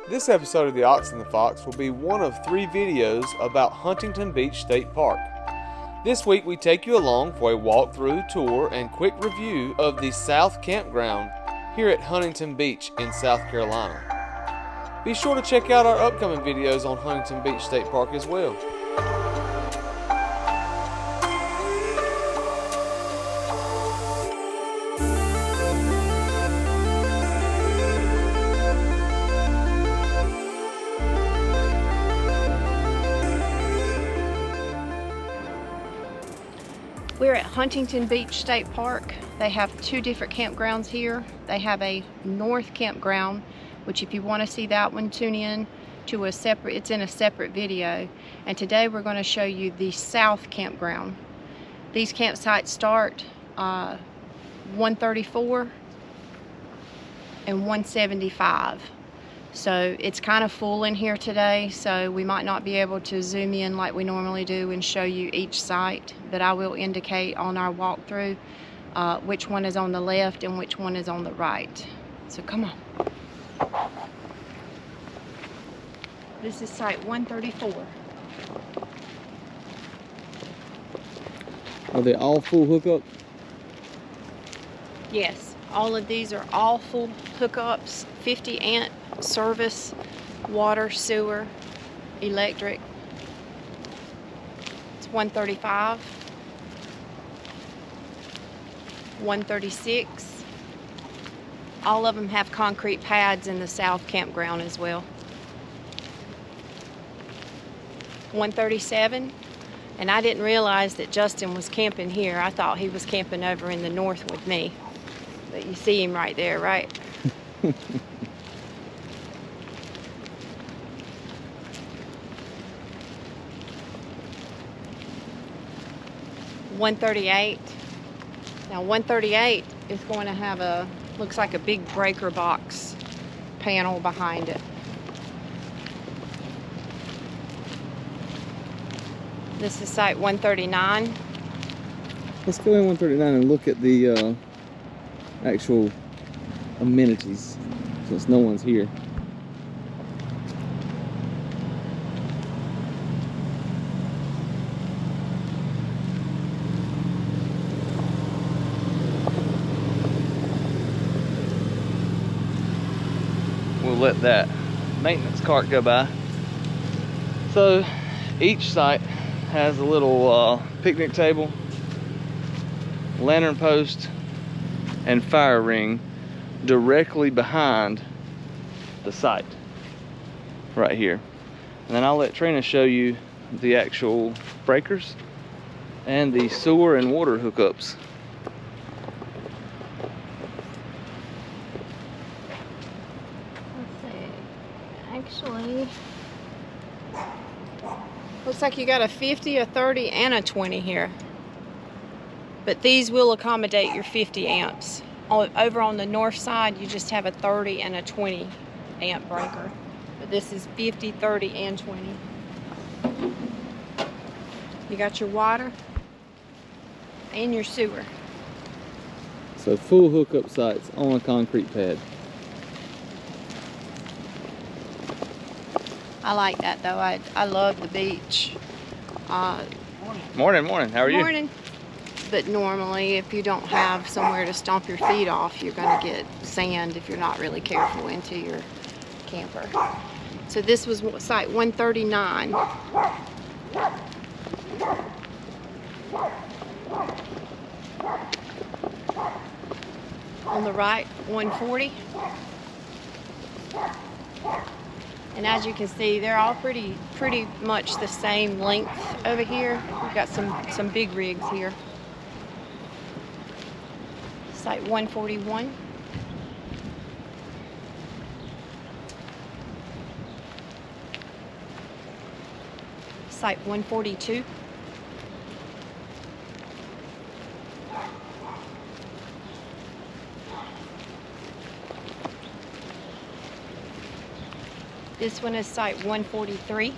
This episode of The Ox and the Fox will be one of 3 videos about Huntington Beach State Park. This week we take you along for a walkthrough, tour, and quick review of the South Campground here at Huntington Beach in South Carolina. Be sure to check out our upcoming videos on Huntington Beach State Park as well. We're at Huntington Beach State Park. They have 2 different campgrounds here. They have a North Campground, which if you want to see that one, tune in to a separate, it's in a separate video. And today we're going to show you the South Campground. These campsites start $134 and $175. So it's kind of full in here today, so we might not be able to zoom in like we normally do and show you each site, but I will indicate on our walkthrough which one is on the left and which one is on the right. So come on. This is site 134. Are they all full hookup? Yes, all of these are all full hookups, 50 amp service, water, sewer, electric. It's 135, 136. All of them have concrete pads in the South Campground as well. 137, and I didn't realize that Justin was camping here. I thought he was camping over in the north with me. But you see him right there, right? 138. Now 138 is going to have a, looks like a big breaker box panel behind it. This is site 139. Let's go in 139 and look at the actual amenities, since no one's here. We'll let that maintenance cart go by. So each site has a little picnic table, lantern post, and fire ring directly behind the site right here. And then I'll let Trina show you the actual breakers and the sewer and water hookups. Actually, looks like you got a 50, a 30, and a 20 here. But these will accommodate your 50 amps. Over on the north side, you just have a 30 and a 20 amp breaker. But this is 50, 30, and 20. You got your water and your sewer. So full hookup sites on a concrete pad. I like that though. I love the beach. Morning. How are you? Morning. But normally, if you don't have somewhere to stomp your feet off, you're going to get sand if you're not really careful into your camper. So this was site 139. On the right, 140. And as you can see, they're all pretty much the same length over here. We've got some big rigs here. Site 141. Site 142. This one is site 143.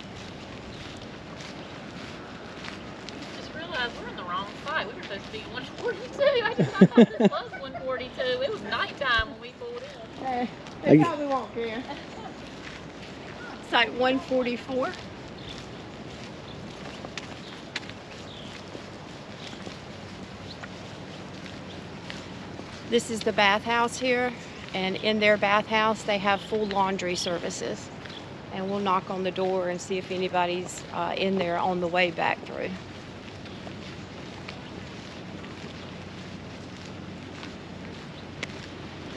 Just realized we're in the wrong site. We were supposed to be 142. I did not thought this was 142. It was nighttime when we pulled in. They probably won't care. Site 144. This is the bathhouse here, and in their bathhouse they have full laundry services. And we'll knock on the door and see if anybody's in there on the way back through.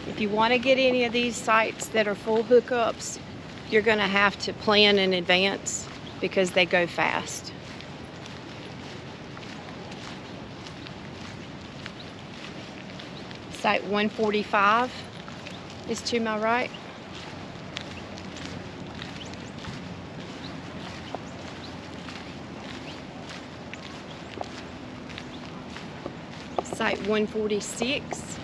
If you want to get any of these sites that are full hookups, you're going to have to plan in advance because they go fast. Site 145 is to my right. Site 146.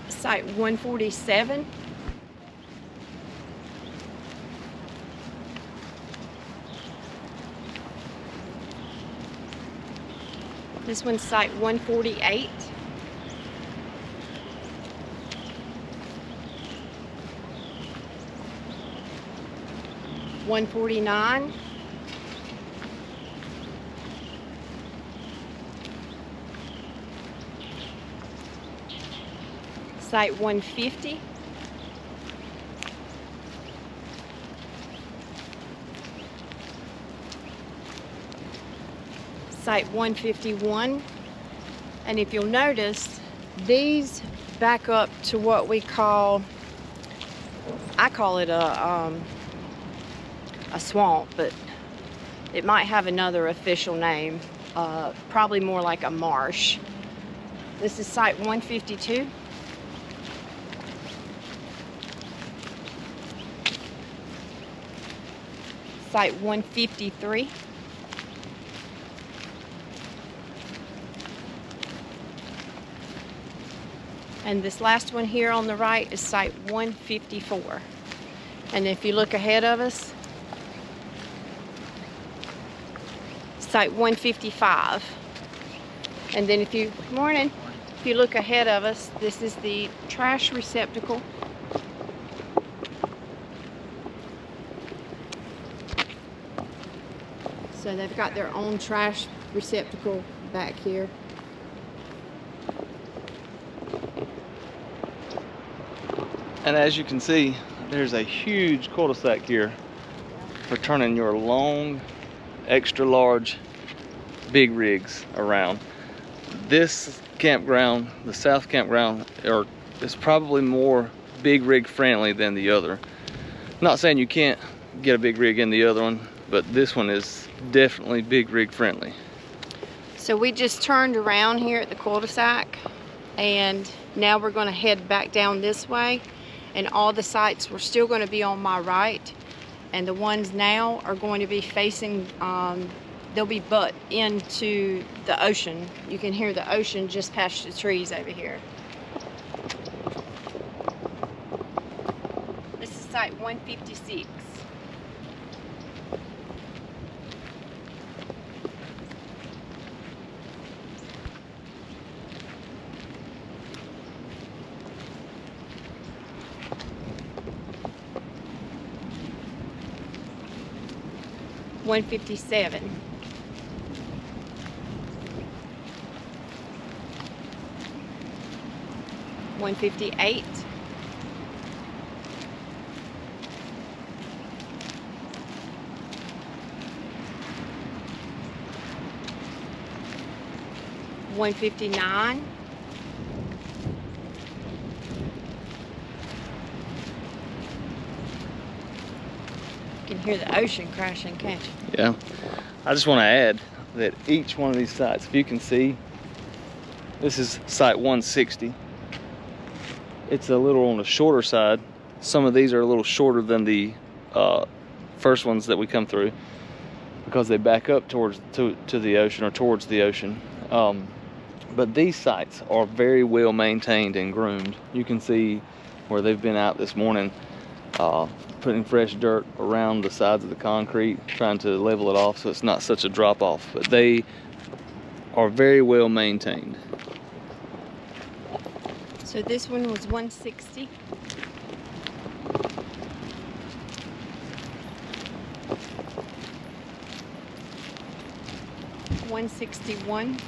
Site 147. This one's site 148. $149. Site 150. Site 151. And if you'll notice, these back up to what we call, I call it a swamp, but it might have another official name, probably more like a marsh. This is site 152. Site 153. And this last one here on the right is site 154. And if you look ahead of us, site 155. And then if you, morning, if you look ahead of us, this is the trash receptacle. So they've got their own trash receptacle back here. And as you can see, there's a huge cul-de-sac here for turning your long, extra large, big rigs around. This campground, the South Campground, is probably more big rig friendly than the other. Not saying you can't get a big rig in the other one, but this one is definitely big rig friendly. So we just turned around here at the cul-de-sac, and now we're going to head back down this way. And all the sites were still going to be on my right, and the ones now are going to be facing, they'll be butt into the ocean. You can hear the ocean just past the trees over here. This is site 156. $157. $158. $159. You can hear the ocean crashing, can't you? Yeah. I just want to add that each one of these sites, if you can see, this is site 160. It's a little on the shorter side. Some of these are a little shorter than the first ones that we come through because they back up towards to the ocean or towards the ocean. But these sites are very well maintained and groomed. You can see where they've been out this morning putting fresh dirt around the sides of the concrete, trying to level it off so it's not such a drop off. But they are very well maintained. So this one was $160. $161.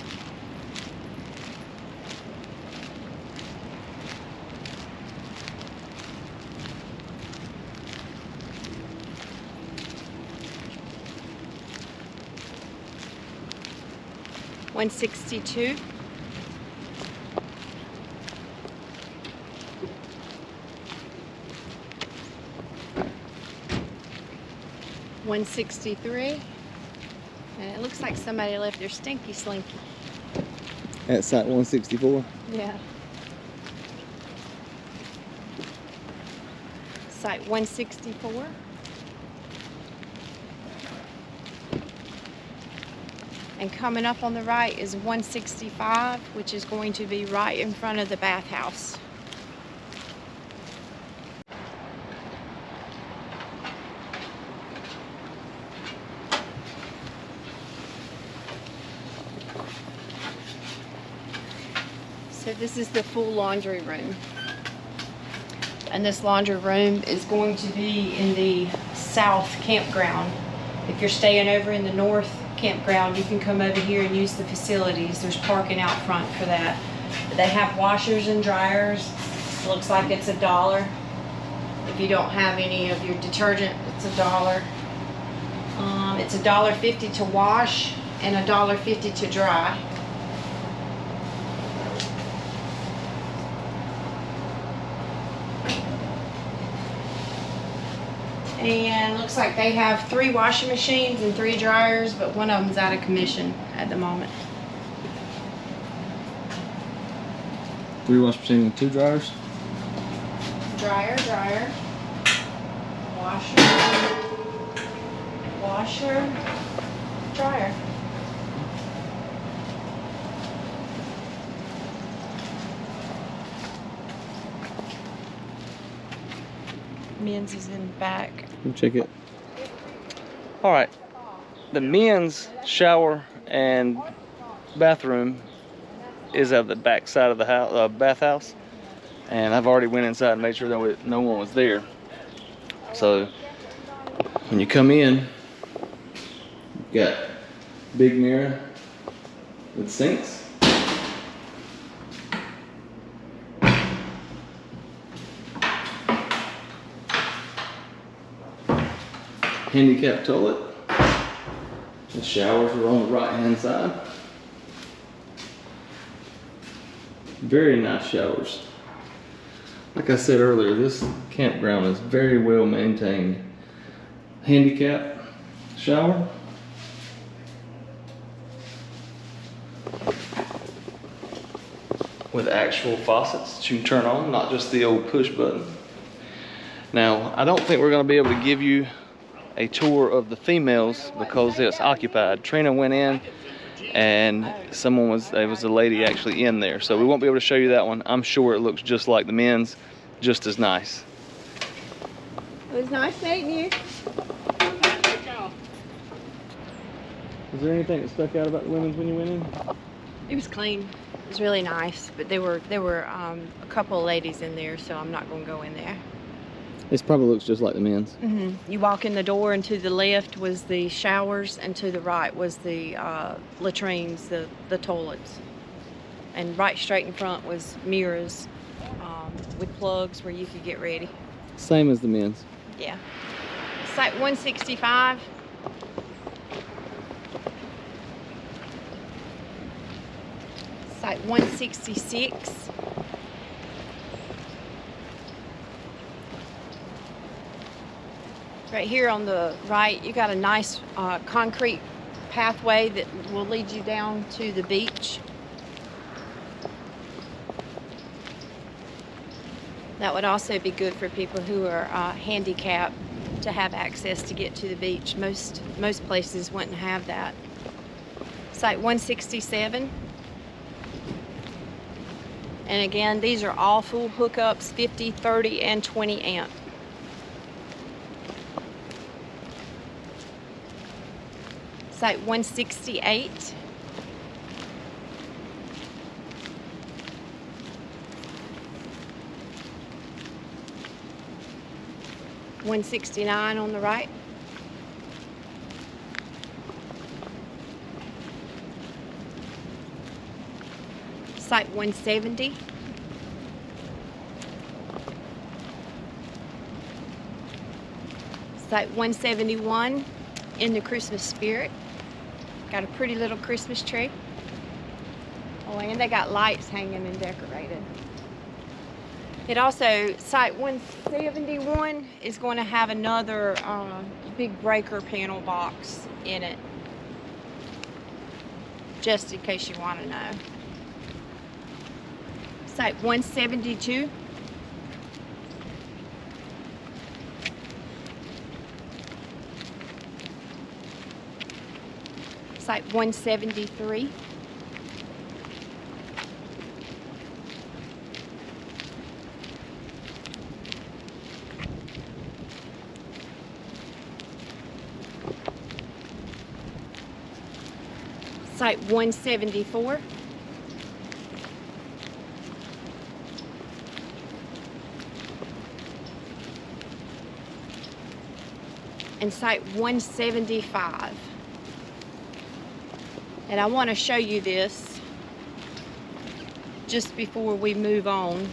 $162. $163. And it looks like somebody left their stinky slinky. At site 164. Yeah. Site 164. And coming up on the right is 165, which is going to be right in front of the bathhouse. So this is the full laundry room. And this laundry room is going to be in the South Campground. If you're staying over in the North Campground, you can come over here and use the facilities. There's parking out front for that. But they have washers and dryers. It looks like it's $1. If you don't have any of your detergent, it's $1. It's $1.50 to wash and $1.50 to dry. And looks like they have 3 washing machines and 3 dryers, but one of them's out of commission at the moment. 3 wash machines and 2 dryers. Dryer, washer, washer, dryer. Men's is in the back. We'll check it. All right, the men's shower and bathroom is at the back side of the house, bathhouse, and I've already went inside and made sure that no one was there. So when you come in, you've got big mirror with sinks. Handicap toilet. The showers are on the right hand side. Very nice showers. Like I said earlier, this campground is very well maintained. Handicap shower. With actual faucets that you can turn on, not just the old push button. Now, I don't think we're going to be able to give you a tour of the females because it's occupied. Trina went in and there was a lady actually in there, so we won't be able to show you that one. I'm sure it looks just like the men's, just as nice. It was nice meeting you. Was there anything that stuck out about the women's when you went in? It was clean. It was really nice, but there were a couple of ladies in there, so I'm not going to go in there. This probably looks just like the men's. Mm-hmm. You walk in the door, and to the left was the showers, and to the right was the latrines, the toilets. And right straight in front was mirrors with plugs where you could get ready. Same as the men's. Yeah. Site 165. Site 166. Right here on the right, you got a nice concrete pathway that will lead you down to the beach. That would also be good for people who are handicapped to have access to get to the beach. Most places wouldn't have that. Site 167. And again, these are all full hookups, 50, 30, and 20 amp. Site 168. 169 on the right. Site 170. Site 171 in the Christmas spirit. Got a pretty little Christmas tree. Oh, and they got lights hanging and decorated. It also, Site 171 is going to have another big breaker panel box in it, just in case you want to know. Site 172. Site 173. Site 174. And Site 175. And I want to show you this just before we move on.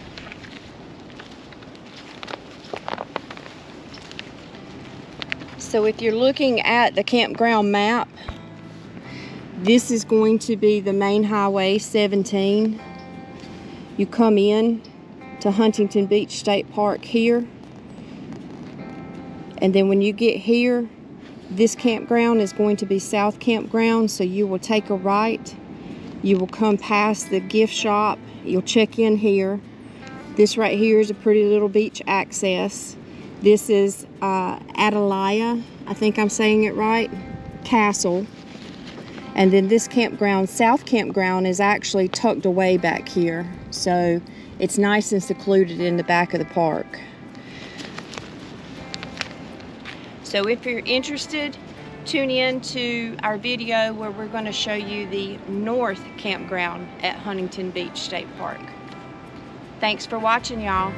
So if you're looking at the campground map, this is going to be the main highway 17. You come in to Huntington Beach State Park here, and then when you get here, this campground is going to be South Campground, so you will take a right. You will come past the gift shop. You'll check in here. This right here is a pretty little beach access. This is Atalaya, I think I'm saying it right, Castle. And then this campground, South Campground, is actually tucked away back here. So it's nice and secluded in the back of the park. So if you're interested, tune in to our video where we're going to show you the North Campground at Huntington Beach State Park. Thanks for watching, y'all.